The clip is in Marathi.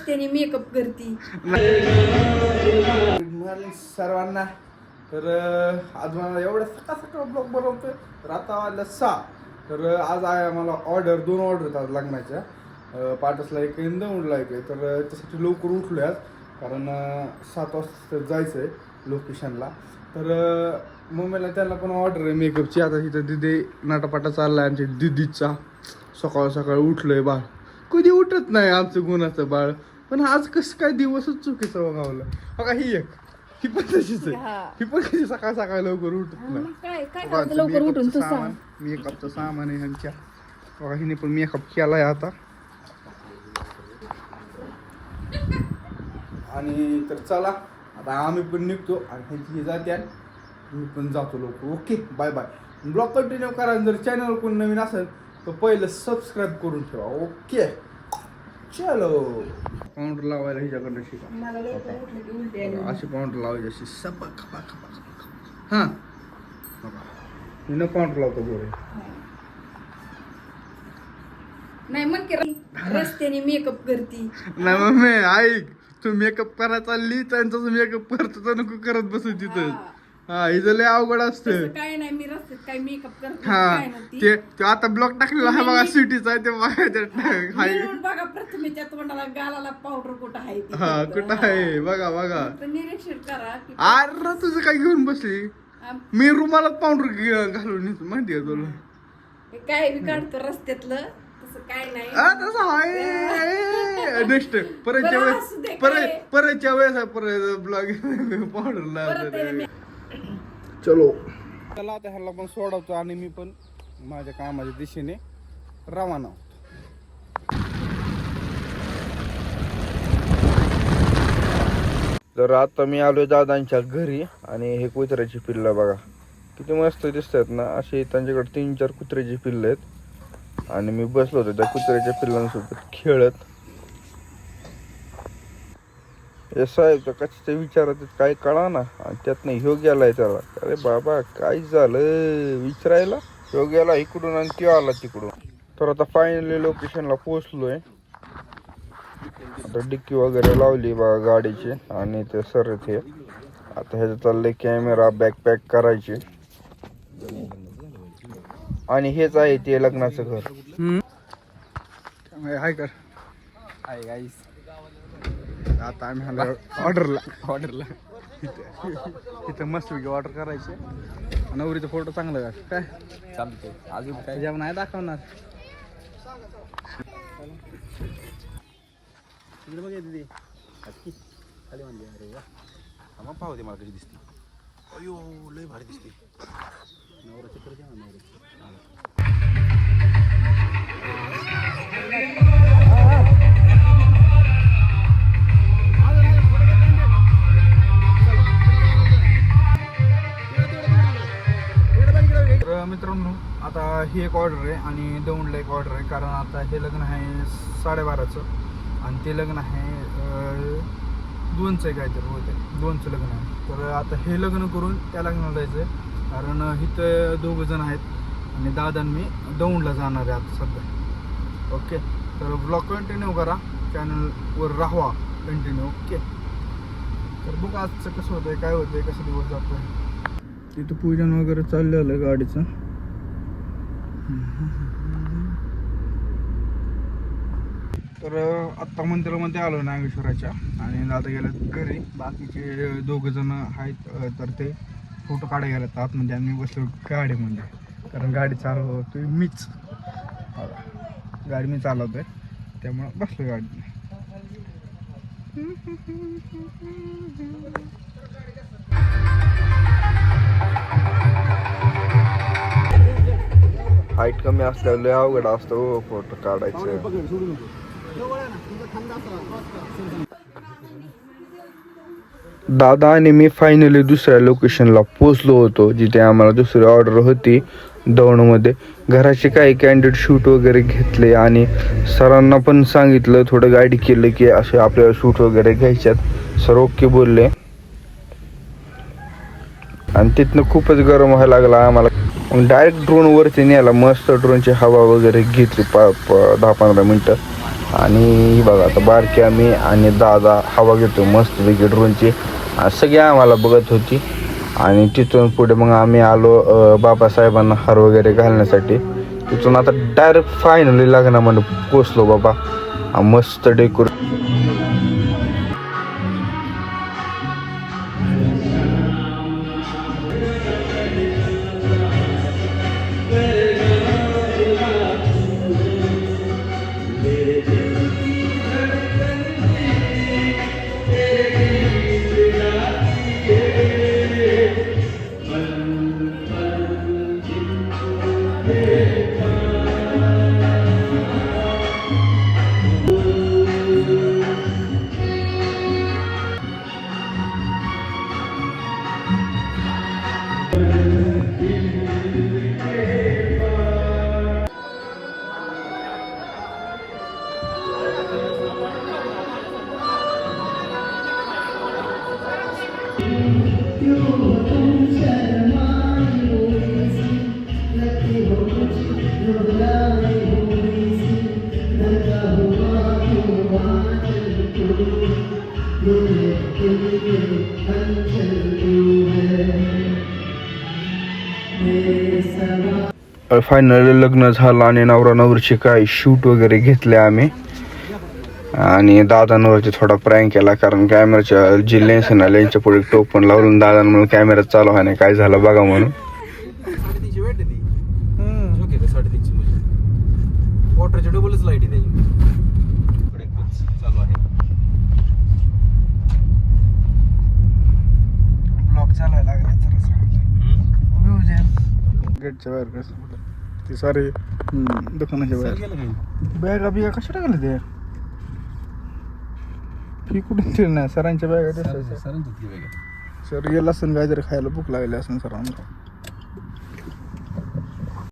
रस्त्याने मेकअप करती. सर्वांना तर आज मला एवढं सकाळ सकाळ ब्लॉग बनवतोय. तर आता वाजलं 6. तर आज आहे आम्हाला ऑर्डर 2 ऑर्डर आहेत आज लग्नाच्या. पाटसला एक इंदौंडला एक आहे. तर त्यासाठी लवकर उठलो आज कारण 7 वाजता जायचं आहे लोकेशनला. तर मम्मीला त्यांना पण ऑर्डर आहे मेकअपची. आता तिथं दिदी नाटापाटा चालला आहे आमच्या दिदीचा. सकाळ सकाळ उठलोय बाळ. कधी उठत नाही आमचं गुणाचं बाळ. पण आज कसं काय दिवसच चुकीचं बघावलं. बघा ही एक ही पण तशीच आहे. ही पण कधी सकाळ सकाळ लवकर उठत नाही. काय लवकर उठून तू सांग. मेकअपचं सामान आहे ह्यांच्या. बघा हिने पण मेकअप केलाय आता. आणि तर चला आता आम्ही पण निघतो आणि ह्यांची जाते मी पण जातो लवकर. Okay bye bye. Blog continue करा. जर चॅनल कोण नवीन असेल तर पहिलं सबस्क्राईब करून ठेवा. ओके चलो. पाऊंडर लावायला ह्याच्याकडनं शिका. अशी पाऊंडर लावायची अशी सपा खपा खपा. हां मी न पाऊंडर लावतो गोरे. नाही मग की रस्त्याने मेकअप करती. नाही मम्मी ऐक. तू मेकअप करायला चालली त्यांचाच मेकअप करतो तर नको करत बसू तिथं. हा हिचं लय अवघड असतं. काय नाही मी रस्त्यात काय मेकअप करते. हा ते आता ब्लॉक टाकलेला आहे बघा सिटीचा आहे ते बघा प्रथम त्या तोंडाला गालाला पावडर कुठं आहे ते. हा कुठं आहे बघा बघा. निरीक्षण करा. अरे तुझं काय घेऊन बसली. मी रुमालात पावडर घालून माहिती आहे तुला. काय बी काढतो रस्त्यातलं तसं काय नाही. तसं आहे. नेक्स्ट परतच्या वेळेस परत ब्लॉग पावडर लावतो. चलो चला आता ह्याला पण सोडवतो आणि मी पण माझ्या कामाच्या दिशेने रवाना होतो. तर आता मी आलोय दादांच्या घरी आणि हे कुत्र्याची पिल्लं बघा किती मस्त दिसतात ना. असे त्यांच्याकडे 3-4 कुत्र्याची पिल्लं आहेत आणि मी बसलो होतो त्या कुत्र्याच्या पिल्लांसोबत खेळत. हे साहेब तर कशाच्या विचारात काय कळा ना. आणि त्यातनं ह्यो गेलाय त्याला. अरे बाबा काय झालं विचारायला. ह्यो गेला इकडून आणि त्यो आला तिकडून. तर आता फायनली लोकेशनला पोहोचलोय. आता डिक्की वगैरे लावली बघा गाडीची आणि ते सर ते आता ह्याचं चाललंय कॅमेरा बॅकपॅक करायची. आणि हेच आहे ते लग्नाचं घर. हाय कर हाय गाईस. आता आम्ही ऑर्डरला तिथं मस्त ऑर्डर करायचे. नवरीचा फोटो चांगला काय चालतंय. अजून काय जेवण नाही दाखवणार. बघ दीदी खाली म्हणजे अरे वा मग पाहू दे मला कशी दिसते. अयो लय भारी दिसते. नवरा चित्र घ्या नवरा. मित्रांनो आता ही एक ऑर्डर आहे आणि दौंडला एक ऑर्डर आहे. कारण आता हे लग्न आहे 12:30चं आणि ते लग्न आहे 2चं आहे काहीतरी होते 2चं लग्न आहे. तर आता हे लग्न करून त्या लग्नाला जायचं आहे. कारण इथं 2 जण आहेत आणि दादा मी दौंडला जाणार आहे आता सध्या. ओके तर ब्लॉग कंटिन्यू करा. चॅनलवर राहावा कंटिन्यू. ओके तर बघ आजचं कसं होतं काय होतं कसं दिवस जातो आहे. तिथं पूजन वगैरे चाललेलं गाडीचं. तर आत्ता मंदिरामध्ये आलो नागेश्वराच्या आणि दादा गेलेत घरी. बाकीचे 2 जण आहेत तर ते फोटो काढायला गेलेत आतमध्ये. आम्ही बसलो गाडीमध्ये कारण गाडी चालवतोय मीच. गाडी मी चालवतोय त्यामुळं बसलो गाडीने. हाईट कमी असल्यावर लय अवघड असतं फोटो काढायचं. दादा आणि मी फायनली दुसऱ्या लोकेशनला पोचलो होतो जिथे आम्हाला दुसरी ऑर्डर होती दौंडमध्ये. घराचे काही कॅन्डिडेट शूट वगैरे घेतले आणि सरांना पण सांगितलं थोडं गाईड केलं की असे आपल्याला शूट वगैरे घ्यायच्यात. सर ओके बोलले आणि तिथनं खूपच गरम व्हायला लागला आम्हाला. मग डायरेक्ट ड्रोन वरती न्यायला मस्त ड्रोनची हवा वगैरे घेतली 10-15 मिनटं आणि बघा आता बारकी आम्ही आणि दादा हवा घेतो मस्त पैकी ड्रोनची. सगळी आम्हाला बघत होती आणि तिथून पुढे मग आम्ही आलो बाबासाहेबांना हार वगैरे घालण्यासाठी. तिथून आता डायरेक्ट फायनली लग्नामध्ये पोचलो बाबा. मस्त डेकोरेट फायनली लग्न झालं आणि नवरा नवरीचे काही शूट वगैरे घेतले आम्ही. आणि दादांवरती थोडा प्रँक केला कारण कॅमेराच्या जी लेन्स आहे ना लेन्सच्या पुढे टोप पण लावून दादांमुळे कॅमेरा चालू आहे ना काय झालं बघा म्हणून. 350 वेट आहे ती. ओके 350 म्हणजे वॉटरची डबलच लाईट आहे त्याची. इकडे चालू आहे. ब्लॉक चालायला लागला तर गेटच्या बाहेर कसं ते सारे दुकानाच्या बाहेर बॅगा बिगा कशा टाकल्या ते फी कुठून ते नाही सरांच्या बॅगा. सर गेला असेल काहीतरी खायला भूक लागली असेल सरांना.